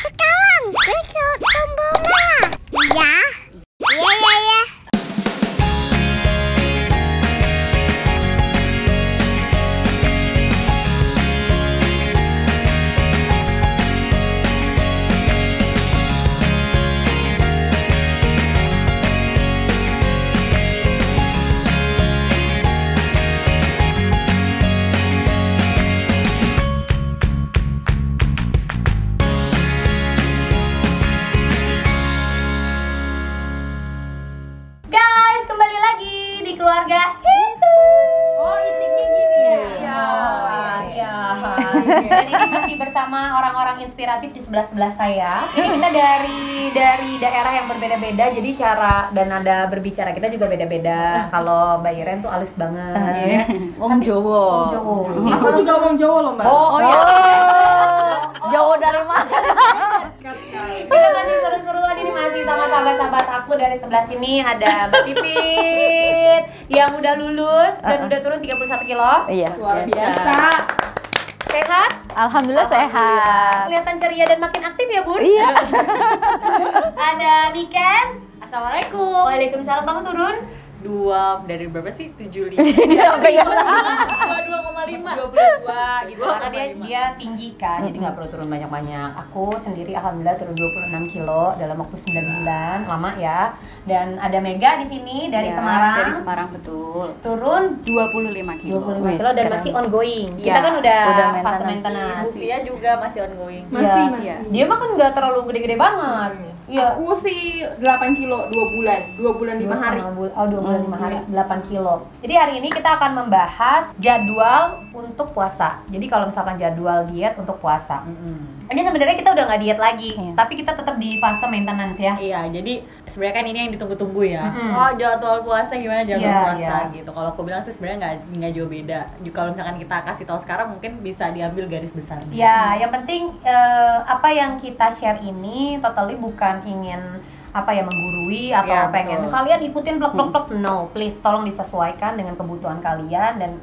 Sekarang ikut tombol merah. Ya. Ya. Keluarga itu. Oh, intinya gini ya. Iya. Dan ini masih bersama orang-orang inspiratif di sebelah-sebelah saya. Jadi kita dari daerah yang berbeda-beda, jadi cara dan nada berbicara kita juga beda-beda. Kalau Mbak Iren tuh halus banget. Wong Jawa. Aku juga omong Jawa loh, Mbak. Oh iya. Jawa dari mana? Kita masih seru-seruan ini masih sama sahabat-sahabat aku. Dari sebelah sini ada Mbak Pipit yang udah lulus dan udah turun 31 kilo. Iya. Luar biasa. Sehat? Alhamdulillah sehat. Kelihatan ceria dan makin aktif ya, Bun? Iya. Ada Niken. Assalamualaikum. Waalaikumsalam. Kamu turun? 2 dari berapa sih? 75. Sampai nggak 22,5. 22 gitu. Karena dia tinggi kan, jadi nggak perlu turun banyak-banyak. Aku sendiri alhamdulillah turun 26 kilo dalam waktu 9 bulan, lama ya. Dan ada Mega di sini dari Semarang. Dari Semarang betul. Turun 25 kilo. 25 kilo dan masih ongoing. Iya, Kita kan udah fase maintenance. maintenance. Dia juga masih ongoing. Masih. Dia mah kan nggak terlalu gede-gede banget. Iya. Aku sih 8 kilo 2 bulan. 2 bulan 5 hari. 2 bulan 5 hari, 8 kilo. Jadi hari ini kita akan membahas jadwal untuk puasa. Jadi kalau misalkan jadwal diet untuk puasa. Ini sebenarnya kita udah nggak diet lagi, tapi kita tetap di fase maintenance ya. Iya, jadi sebenarnya kan ini yang ditunggu-tunggu ya. Oh, jadwal puasa gimana jadwal puasa gitu. Kalau aku bilang sih sebenarnya nggak jauh beda. Kalau misalkan kita kasih tahu sekarang mungkin bisa diambil garis besarnya. Ya, yang penting apa yang kita share ini totally bukan ingin menggurui atau Ya, pengen betul. kalian ikutin plek. No, please tolong disesuaikan dengan kebutuhan kalian dan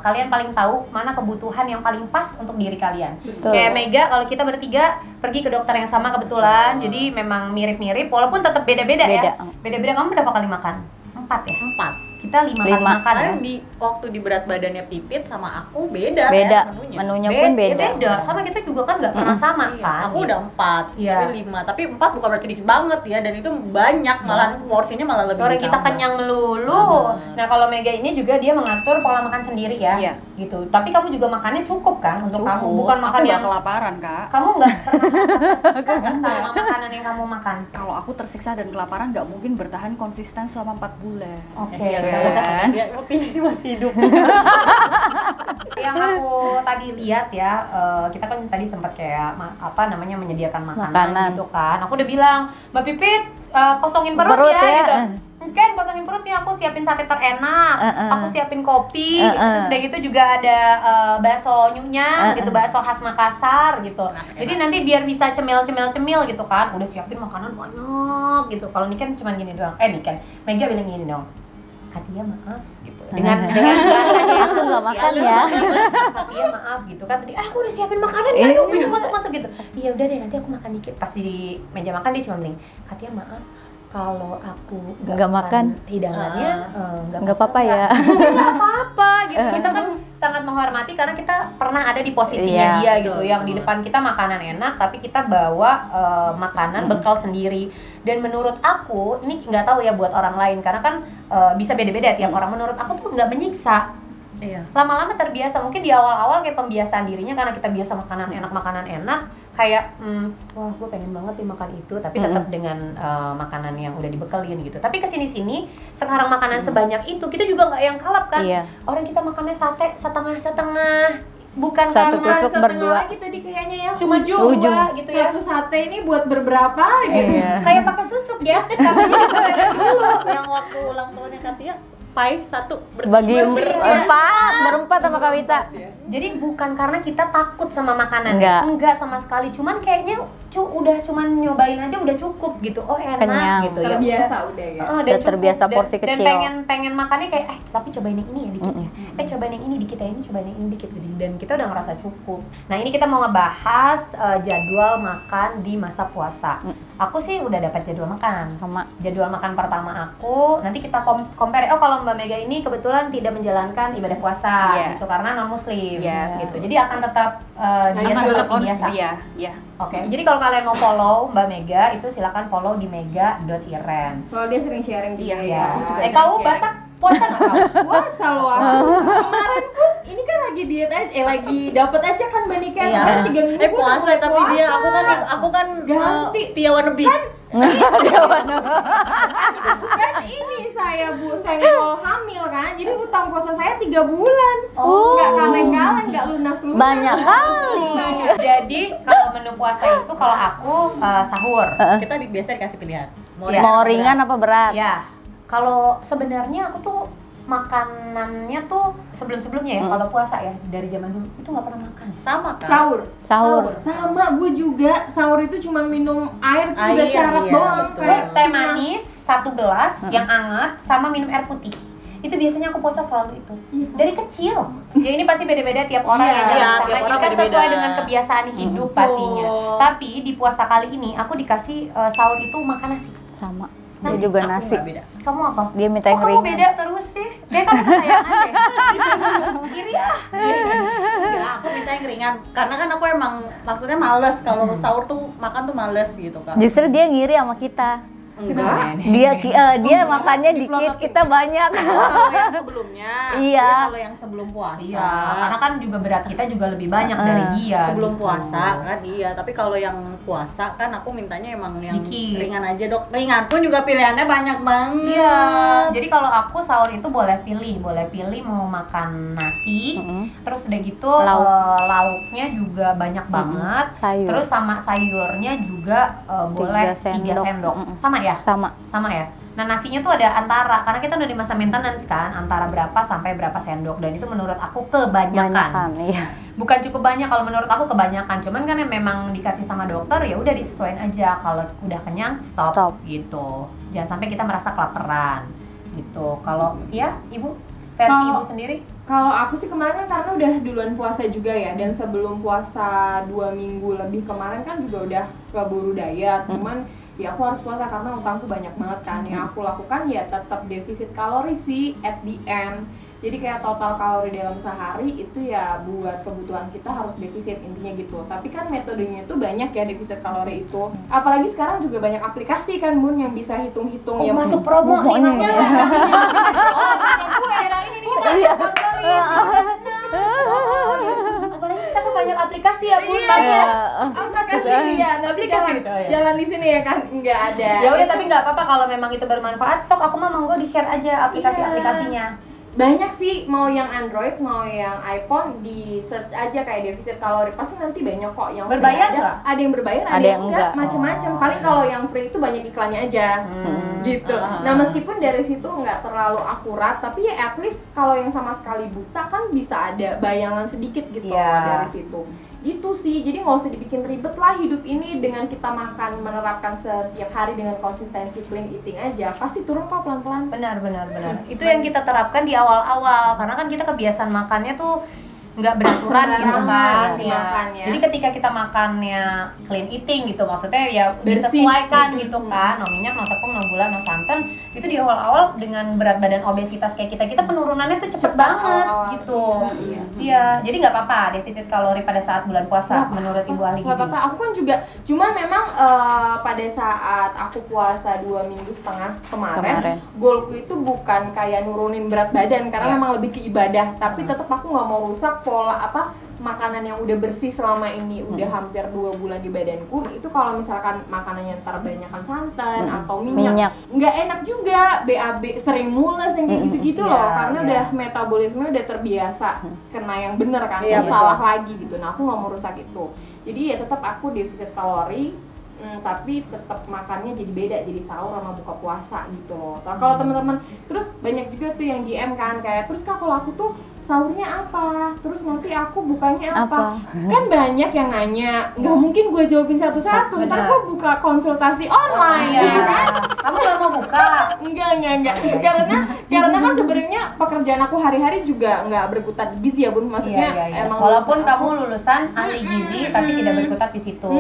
kalian paling tahu mana kebutuhan yang paling pas untuk diri kalian. Betul. Kayak Mega, kalau kita bertiga pergi ke dokter yang sama kebetulan, jadi memang mirip-mirip walaupun tetap beda-beda ya. Beda-beda. Kamu berapa kali makan? 4 ya? 4. Kita 5 kali makan ya. Karena di waktu di berat badannya Pipit sama aku beda Beda. kan Menunya pun beda. Sama kita juga kan nggak pernah sama Iya, kan. aku udah 4, Iya. tapi 5. Tapi 4 bukan berarti dikit banget ya, dan itu banyak, malah porsinya malah lebih Orang kita ditambah. kenyang melulu. Nah kalau Mega ini juga dia mengatur pola makan sendiri ya. Iya. Gitu. Tapi kamu juga makannya cukup kan untuk kamu, bukan makan aku yang nggak kelaparan, Kak. kamu nggak pernah tersiksa nggak sama makanan yang kamu makan. Kalau aku tersiksa dan kelaparan nggak mungkin bertahan konsisten selama 4 bulan. Oke. Iya kan? Ya, ini masih hidup. Yang aku tadi lihat ya, kita kan tadi sempat kayak menyediakan makanan gitu kan. Aku udah bilang, Mbak Pipit kosongin perut ya gitu. Mungkin kosongin perut nih, aku siapin sate terenak, aku siapin kopi, terus udah gitu juga ada bakso nyunyang gitu, bakso khas Makassar gitu. Jadi nanti biar bisa cemil gitu kan, udah siapin makanan banyak gitu. Kalau Niken cuma gini doang, Mega bilang gini dong, Katia maaf gitu, dengan bahasanya Aku nggak makan ya. Katia maaf gitu kan, tadi aku udah siapin makanan ya, ayo masuk gitu. Iya udah deh, nanti aku makan dikit. Pas di meja makan dia cuma bilang, Katia maaf kalau aku nggak makan hidangannya nggak apa-apa ya. Nggak apa-apa gitu. Kita kan sangat menghormati karena kita pernah ada di posisinya dia gitu, yang di depan kita makanan enak tapi kita bawa makanan bekal sendiri. Dan menurut aku, ini nggak tahu ya buat orang lain karena kan bisa beda-beda tiap orang. Menurut aku tuh nggak menyiksa. Iya. Lama-lama terbiasa, mungkin di awal-awal kayak pembiasaan dirinya karena kita biasa makanan enak kayak wah gue pengen banget nih makan itu, tapi tetap dengan makanan yang udah dibekelin gitu. Tapi kesini-sini sekarang makanan sebanyak itu kita juga nggak yang kalap kan. Orang kita makannya sate setengah-setengah, bukan Satu karena tusuk berdua. Gitu di kayaknya ya. cuma ujung. dua gitu ya. Satu sate ini buat berberapa gitu. Kayak pakai susuk ya. Katanya dipotong dulu. Yang waktu ulang tahunnya Katia, pai 1 Bagi berempat sama Kak Wita. Jadi bukan karena kita takut sama makanan, Enggak. enggak sama sekali. Cuman kayaknya udah cuman nyobain aja udah cukup gitu. Oh enak Kenyang. gitu ya. Terbiasa udah ya. Dan Udah cukup. terbiasa porsi Dan kecil. pengen makannya kayak tapi cobain yang ini ya dikit ya. Cobain yang ini dikit ya, ini cobain yang ini dikit gitu. Dan kita udah ngerasa cukup. Nah, ini kita mau ngebahas jadwal makan di masa puasa. Aku sih udah dapat jadwal makan. Sama. Jadwal makan pertama aku, nanti kita compare. Oh, kalau Mbak Mega ini kebetulan tidak menjalankan ibadah puasa Iya. gitu karena non muslim Iya, gitu. Jadi akan tetap dia seperti biasa. Iya. Oke, jadi kalau kalian mau follow Mbak Mega itu silakan follow di mega.iren. Soalnya dia sering sharing juga Iya, ya. Aku juga sering Kau sharing. Batak puasa nggak kau? Puasa loh aku. Kemarin pun ini kan lagi diet aja, lagi dapet aja kan Mbak Nika. Iya. Kemarin 3 minggu gua udah Puasa mulai tapi puasa. dia aku kan Ganti. piawan lebih. Kan ini saya Bu senggol hamil kan. Jadi utang puasa saya 3 bulan. Nggak kaleng-kaleng, nggak lunas-lunas. Banyak kali. Banyak. Jadi kalau menu puasa itu kalau aku sahur. Kita biasa dikasih pilihan. Iya. Mau ringan apa berat? Ya, kalau sebenarnya aku tuh makanannya tuh sebelum-sebelumnya ya kalau puasa ya dari zaman dulu itu nggak pernah makan. Sama kan? Sahur. Sama gue juga. Sahur itu cuma minum air itu juga Air, syarat iya, doang. betul. Gue teh manis 1 gelas yang hangat sama minum air putih. Itu biasanya aku puasa selalu itu. Dari kecil. Ya ini pasti beda-beda tiap orang Iya, ya jalan iya, sama. tiap Ini orang kan beda-beda. sesuai dengan kebiasaan hidup pastinya. Tapi di puasa kali ini aku dikasih sahur itu makan nasi. Sama. Nasi. Dia juga Aku nasi. nggak beda. Kamu apa? Dia minta yang kamu ringan. beda terus sih. Kayak kamu kesayangan deh. Iri ah. Enggak, aku minta yang ringan karena kan aku emang maksudnya males kalau sahur tuh makan tuh males gitu kan. Justru dia ngiri sama kita. Enggak. Dia makannya dikit, kita banyak. Kalau yang sebelumnya. Iya. Kalau yang sebelum puasa. Iya, karena kan juga berat kita juga lebih banyak dari dia. Sebelum gitu. puasa kan iya, tapi kalau yang puasa kan aku mintanya emang yang Dikit. ringan aja, Dok. Ringan pun juga pilihannya banyak banget. Iya. Jadi kalau aku sahur itu boleh pilih mau makan nasi, terus udah gitu lauknya juga banyak banget. Sayur. Terus sama sayurnya juga boleh 3 sendok. sendok. Sama ya? Sama ya. Nah, nasinya tuh ada antara, karena kita udah di masa maintenance kan, antara berapa sampai berapa sendok, dan itu menurut aku kebanyakan. Iya. Bukan cukup banyak, kalau menurut aku kebanyakan. Cuman kan yang memang dikasih sama dokter ya udah disesuaikan aja. Kalau udah kenyang stop gitu. Jangan sampai kita merasa kelaparan gitu. Kalau ya Ibu versi Ibu sendiri? Kalau aku sih kemarin kan karena udah duluan puasa juga ya, dan sebelum puasa 2 minggu lebih kemarin kan juga udah keburu diet. Cuman ya aku harus puasa karena utangku banyak banget kan. Yang aku lakukan ya tetap defisit kalori sih at the end. Jadi kayak total kalori dalam sehari itu ya buat kebutuhan kita harus defisit, intinya gitu. Tapi kan metodenya itu banyak ya defisit kalori itu. Apalagi sekarang juga banyak aplikasi kan Bun yang bisa hitung-hitung ya. Masuk promo nih Mas. Ya, Iya. Apalagi kita kan banyak aplikasi ya Bun. Iya. Aplikasi ya, nanti Aplikasi jalan, itu, ya. jalan di sini ya kan nggak ada. Ya udah, tapi nggak apa-apa kalau memang itu bermanfaat. Sok aku mah monggo di-share aja aplikasi-aplikasinya. Banyak sih, mau yang Android mau yang iPhone, di search aja kayak defisit kalori, pasti nanti banyak kok yang free. Berbayar nggak? Ada yang berbayar, ada yang enggak, macem-macem. Paling kalau yang free itu banyak iklannya aja gitu. Nah meskipun dari situ nggak terlalu akurat, tapi ya at least kalau yang sama sekali buta kan bisa ada bayangan sedikit gitu dari situ. Gitu sih, jadi nggak usah dibikin ribet lah hidup ini. Dengan kita makan, menerapkan setiap hari dengan konsistensi clean eating aja, pasti turun kok pelan-pelan. Benar. Itu yang kita terapkan di awal-awal, karena kan kita kebiasaan makannya tuh nggak beraturan gitu kan ya. Makannya. Jadi ketika kita makannya clean eating gitu, maksudnya ya Bersih. disesuaikan gitu kan, no minyak, no tepung, no gula, no santan. Itu di awal-awal dengan berat badan obesitas kayak kita penurunannya tuh cepet banget gitu. Iya, jadi nggak apa-apa defisit kalori pada saat bulan puasa menurut Ibu Ahli Gak gizi. apa-apa, aku kan juga, cuman memang pada saat aku puasa 2,5 minggu kemarin, goalku itu bukan kayak nurunin berat badan karena memang lebih ke ibadah, tapi tetap aku nggak mau rusak pola makanan yang udah bersih selama ini udah hampir 2 bulan di badanku. Itu kalau misalkan makanannya ntar banyakan santan atau minyak, nggak enak juga, BAB sering mules yang kayak gitu-gitu loh, karena udah metabolisme udah terbiasa kena yang bener kan, terus salah lagi gitu. Nah aku nggak mau rusak itu, jadi ya tetap aku defisit kalori, tapi tetap makannya jadi beda, jadi sahur sama buka puasa gitu loh. Kalau teman-teman terus banyak juga tuh yang DM kan kayak, terus Kak kalau aku tuh sahurnya apa? Terus nanti aku bukanya apa? Kan banyak yang nanya, nggak mungkin gue jawabin satu-satu, ntar gue buka konsultasi online gitu kan? Kamu nggak mau buka? Enggak. Karena kan sebenarnya pekerjaan aku hari-hari juga nggak berkutat di gizi ya Bun, maksudnya emang walaupun kamu lulusan ahli gizi tapi tidak berkutat di situ.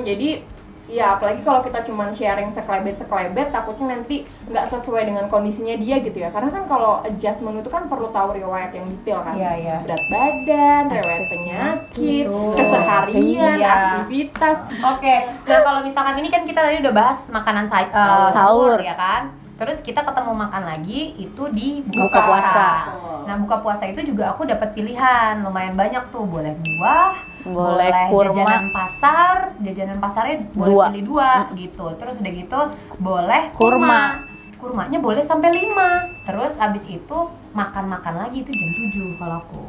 Jadi ya apalagi kalau kita cuman sharing sekelebet takutnya nanti nggak sesuai dengan kondisinya dia gitu ya, karena kan kalau adjustment itu kan perlu tahu riwayat yang detail kan, berat badan, riwayat penyakit, keseharian, aktivitas. Oke, nah kalau misalkan ini kan kita tadi udah bahas makanan sahur ya kan. Terus kita ketemu makan lagi itu di buka puasa. Nah buka puasa itu juga aku dapat pilihan lumayan banyak tuh, boleh buah, boleh kurma, jajanan pasarnya boleh pilih 2 gitu. Terus udah gitu boleh kurmanya boleh sampai 5. Terus abis itu makan lagi itu jam 7 kalau aku.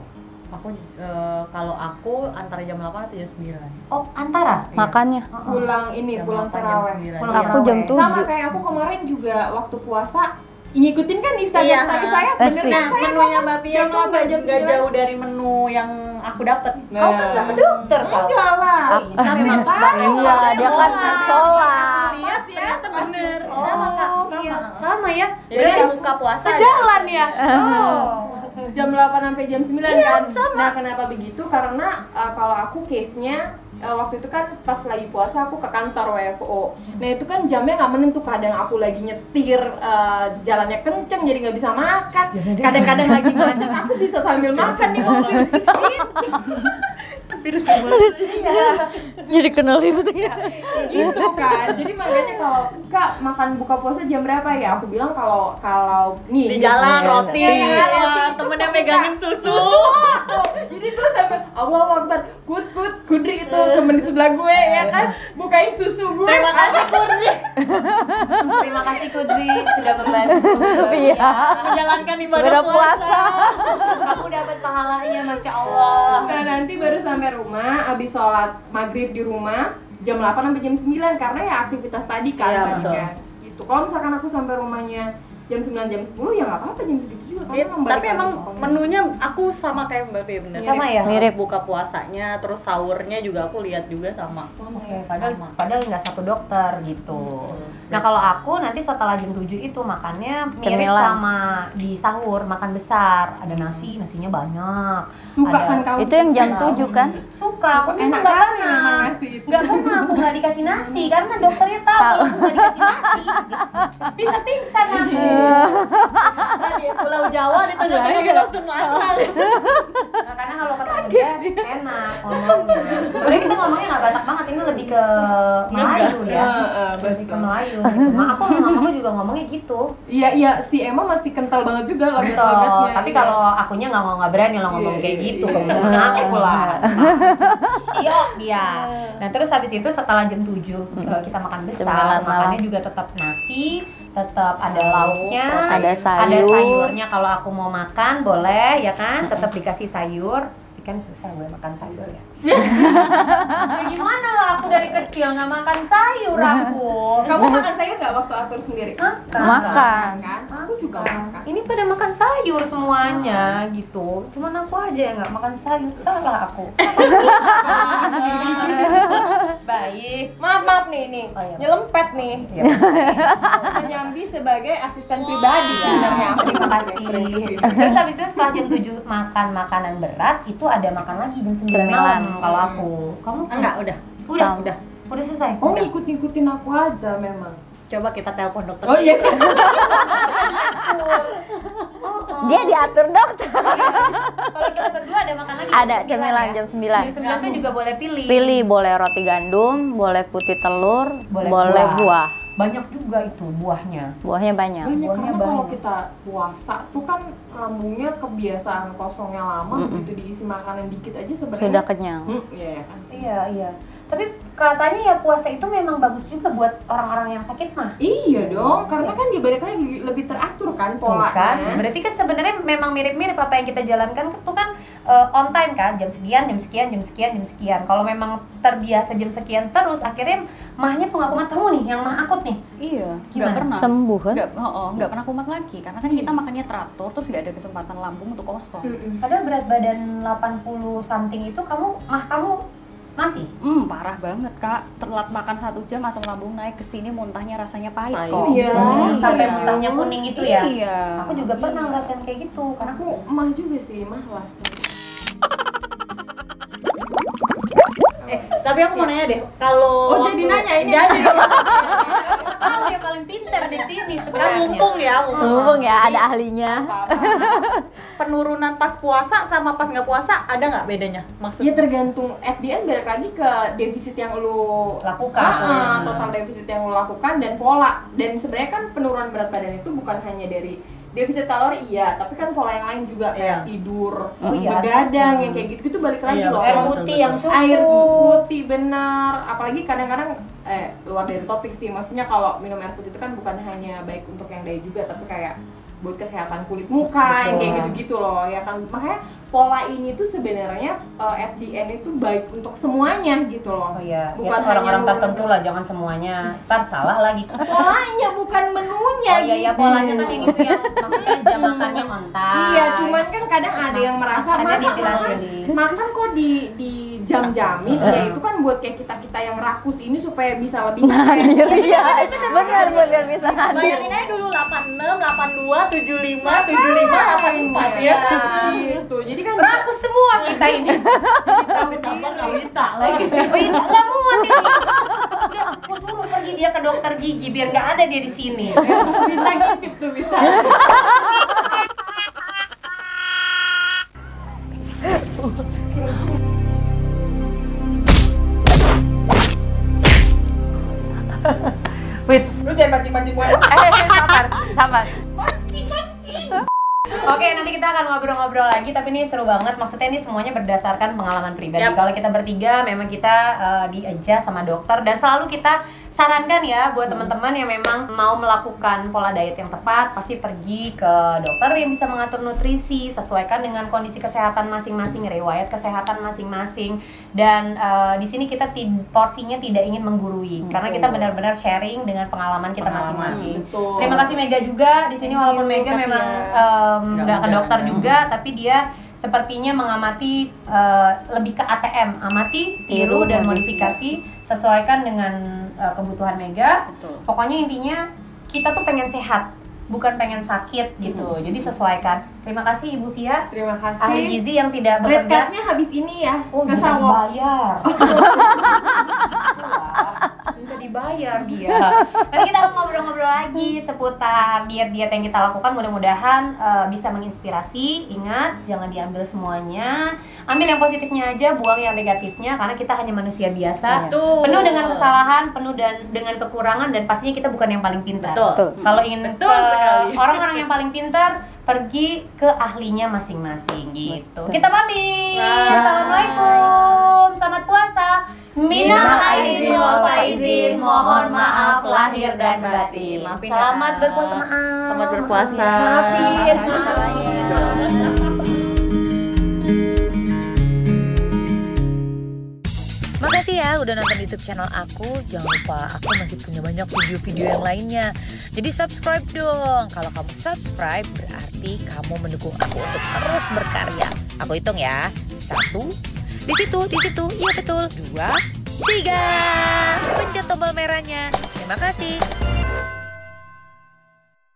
Kalau aku antara jam 8 atau jam 9. Oh, antara? Makannya? Pulang taraweh. Aku jam 7. Sama kayak aku kemarin juga waktu puasa ngikutin kan Instagram story saya, bener kan saya menunya Mbak Pia jam itu 8 jam nggak 9. jauh dari menu yang aku dapat. Kau kan nggak ke dokter kau? Enggak lah. Tapi makanya Iya, dia kan sholat. Iya sih ya, Bener. Sama Kak. Sama ya. Jadi buka puasa sejalan ya. Jam 8 sampai jam 9 kan. Nah, kenapa begitu? Karena kalau aku case-nya waktu itu kan pas lagi puasa aku ke kantor WFO. Nah itu kan jamnya nggak menentu, kadang aku lagi nyetir jalannya kenceng jadi nggak bisa makan. Kadang-kadang lagi macet aku bisa sambil makan di mobil. Jadi kenal ribut Gitu kan. Jadi makanya kalau Kak makan buka puasa jam berapa ya? Aku bilang kalau nih di jalan roti, roti temennya megangin susu. Jadi tuh sampai Allahu Akbar, Kudri itu temen di sebelah gue ya kan, bukain susu gue. Terima kasih Kudri. Terima kasih Kudri sudah membantu. Iya. Menjalankan ibadah puasa. Kamu dapat pahalanya, masya Allah. Nah nanti baru sampai rumah, abis sholat maghrib di rumah jam 8 sampai jam 9 karena ya aktivitas tadi kan. Iya, tadi kan. Gitu. Kalau misalkan aku sampai rumahnya jam 9 jam 10 ya nggak apa-apa jam segitu juga karena Tapi emang menunya aku sama kayak Mbak Pia bener. Sama ya? Mirip. Buka puasanya, terus sahurnya juga aku lihat juga sama. Oke, padahal nggak satu dokter gitu. Nah kalau aku nanti setelah jam 7 itu makannya mirip Cemilan. sama di sahur, makan besar. Ada nasinya banyak. suka Ada- kan kamu Itu yang jam 7 kan? Suka, aku enak nggak kali pernah. memang nasi itu. Nggak pernah aku nggak dikasih nasi karena dokternya tahu kalau aku nggak dikasih nasi bisa pingsan aku. Di Pulau Jawa ditunjuk-tunjukin langsung makan. Nah, karena kalau ketemu dia enak ngomongnya. Sebenarnya kita ngomongnya nggak Batak banget, ini lebih ke Melayu ya. Lebih ke Melayu gitu. Aku sama mamaku juga ngomongnya gitu. Iya si Emma masih kental banget juga Betul. logat-logatnya. Tapi kalau akunya nggak berani lah ngomong kayak gitu ke temen aku lah. Iya dia. Nah terus habis itu setelah jam 7 kita makan besar, Cemilan malam. makannya juga tetap nasi, tetap ada lauknya, Ada sayur. ada sayurnya. Kalau aku mau makan boleh ya kan, tetap dikasih sayur. Tapi kan susah gue makan sayur ya. Ya gimana lah, aku dari kecil nggak makan sayur aku. Kamu makan sayur nggak waktu atur sendiri? Makan. Kan? Aku juga makan. Ini pada makan sayur semuanya gitu. Cuman aku aja yang nggak makan sayur. Salah aku. Baik. Maaf nih, Oh, iya. nyelempet nih. Ya, Menyambi sebagai asisten pribadi sebenarnya. terima kasih. Terus habis itu setelah jam 7 makan makanan berat, itu ada makan lagi jam 9 malam kalau aku. Kamu Enggak, udah. Udah selesai. Oh ngikut-ngikutin aku aja memang. Coba kita telepon dokter. Oh iya. Dia diatur dokter. Kalau kita berdua ada makan lagi. Ada jam 9 cemilan ya? jam 9. Jam 9 tuh juga boleh pilih. Pilih boleh roti gandum, boleh putih telur, Boleh boleh buah. buah. Banyak juga itu buahnya. Buahnya banyak. Banyak Buahnya karena kalau banyak. kita puasa tuh kan lambungnya kebiasaan kosongnya lama, begitu diisi makanan dikit aja sebenarnya. Sudah kenyang. Iya ya kan. Iya. Tapi katanya ya puasa itu memang bagus juga buat orang-orang yang sakit mah. Iya dong, karena kan dia balik lagi lebih teratur kan Tuh polanya. kan, berarti kan sebenarnya memang mirip-mirip apa yang kita jalankan itu kan on time kan, jam sekian, jam sekian, jam sekian, jam sekian. Kalau memang terbiasa jam sekian terus, akhirnya mahnya tuh nggak kumat. Kamu nih yang mah akut nih. Iya, nggak Gimana? pernah. Sembuh kan? Nggak pernah kumat lagi, karena kan kita makannya teratur, terus nggak ada kesempatan lambung untuk kosong. Padahal berat badan 80 something itu kamu masih? Parah banget kak, telat makan 1 jam asam lambung naik ke sini, muntahnya rasanya pahit Pahit. kok. Iya. Sampai Iya. muntahnya kuning itu ya? Iya. Aku juga pernah ngerasain kayak gitu. Karena Aku mah juga sih, mah lah. Tapi aku mau nanya deh, kalau Oh, jadi nanya ini. Jadi, kamu yang paling pintar di sini kan sebenarnya. Mumpung ya ada ahlinya. penurunan pas puasa sama pas nggak puasa ada nggak bedanya? Ya Maksudnya tergantung at the end balik lagi ke defisit yang lu Lakukan. total defisit yang lu lakukan dan pola. Dan sebenarnya kan penurunan berat badan itu bukan hanya dari defisit kalori iya, tapi kan pola yang lain juga kayak tidur, Oh iya. begadang yang kayak gitu balik lagi Iya, loh. Air betul, putih betul. yang cukup. Air putih benar, apalagi kadang-kadang luar dari topik sih, maksudnya kalau minum air putih itu kan bukan hanya baik untuk yang diet juga, tapi kayak buat kesehatan kulit muka yang kayak gitu-gitu loh ya kan. Makanya pola ini tuh sebenarnya at the end itu baik untuk semuanya gitu loh. Oh iya, Bukan ya, hanya orang-orang nurunin tertentu lah, jangan semuanya. Ntar salah lagi. polanya bukan menunya Oh iya, ya gitu. polanya kan yang itu yang maksudnya jam makannya on time. Iya, cuman kan kadang ada yang merasa Ada masa dipilah-pilih. makan kok di jam-jamin ya itu kan buat kayak kita yang rakus ini supaya bisa lebih Hadir ya. Benar biar bisa hadir. bayangin aja dulu 86, 82, 75, 75, 84 ya. gitu. Jadi kan Rakus semua kita ini. Tambah Kalita lagi. Nggak muat ini. Udah aku suruh pergi dia ke dokter gigi biar nggak ada dia di sini. bisa ngintip tuh bisa. Wait, Lu jangan mancing-mancing gue. sabar. Oke, nanti kita akan ngobrol-ngobrol lagi, tapi ini seru banget. Maksudnya ini semuanya berdasarkan pengalaman pribadi. Yap. Kalau kita bertiga memang kita di-adjust sama dokter dan selalu kita sarankan ya buat teman-teman yang memang mau melakukan pola diet yang tepat, pasti pergi ke dokter yang bisa mengatur nutrisi, sesuaikan dengan kondisi kesehatan masing-masing, riwayat kesehatan masing-masing. Dan di sini kita porsinya tidak ingin menggurui, karena kita benar-benar sharing dengan pengalaman kita masing-masing. Betul. Terima kasih Mega juga di sini, walaupun Mega Katia. memang nggak ke dokter juga, tapi dia sepertinya mengamati lebih ke ATM, amati, tiru dan modifikasi sesuaikan dengan kebutuhan Mega. Betul. Pokoknya intinya kita tuh pengen sehat, bukan pengen sakit gitu. Jadi sesuaikan. Terima kasih Ibu Via, Terima ahli kasih. gizi yang tidak Red bekerja. card-nya habis ini ya. Oh, ke minta Sawok. dibayar. Minta dibayar dia. Nanti kita akan ngobrol-ngobrol lagi seputar diet-diet yang kita lakukan. Mudah-mudahan bisa menginspirasi. Ingat, jangan diambil semuanya. Ambil yang positifnya aja, buang yang negatifnya. Karena kita hanya manusia biasa. Betul. Penuh dengan kesalahan, penuh dengan kekurangan, dan pastinya kita bukan yang paling pintar. Betul. Kalau ingin Betul ke sekali. orang-orang yang paling pintar, pergi ke ahlinya masing-masing gitu. Kita pamit. Bye. Assalamualaikum. Selamat puasa. Minal aidin wal faizin. Mohon maaf lahir dan batin. Maafin ya, Selamat Kak. berpuasa, maaf. Selamat berpuasa. Maafin. Makasih ya udah nonton YouTube channel aku. Jangan lupa aku masih punya banyak video-video yang lainnya. Jadi subscribe dong. Kalau kamu subscribe berarti kamu mendukung aku untuk terus berkarya. Aku hitung ya. 1, di situ, iya betul. 2, 3. Pencet tombol merahnya. Terima kasih.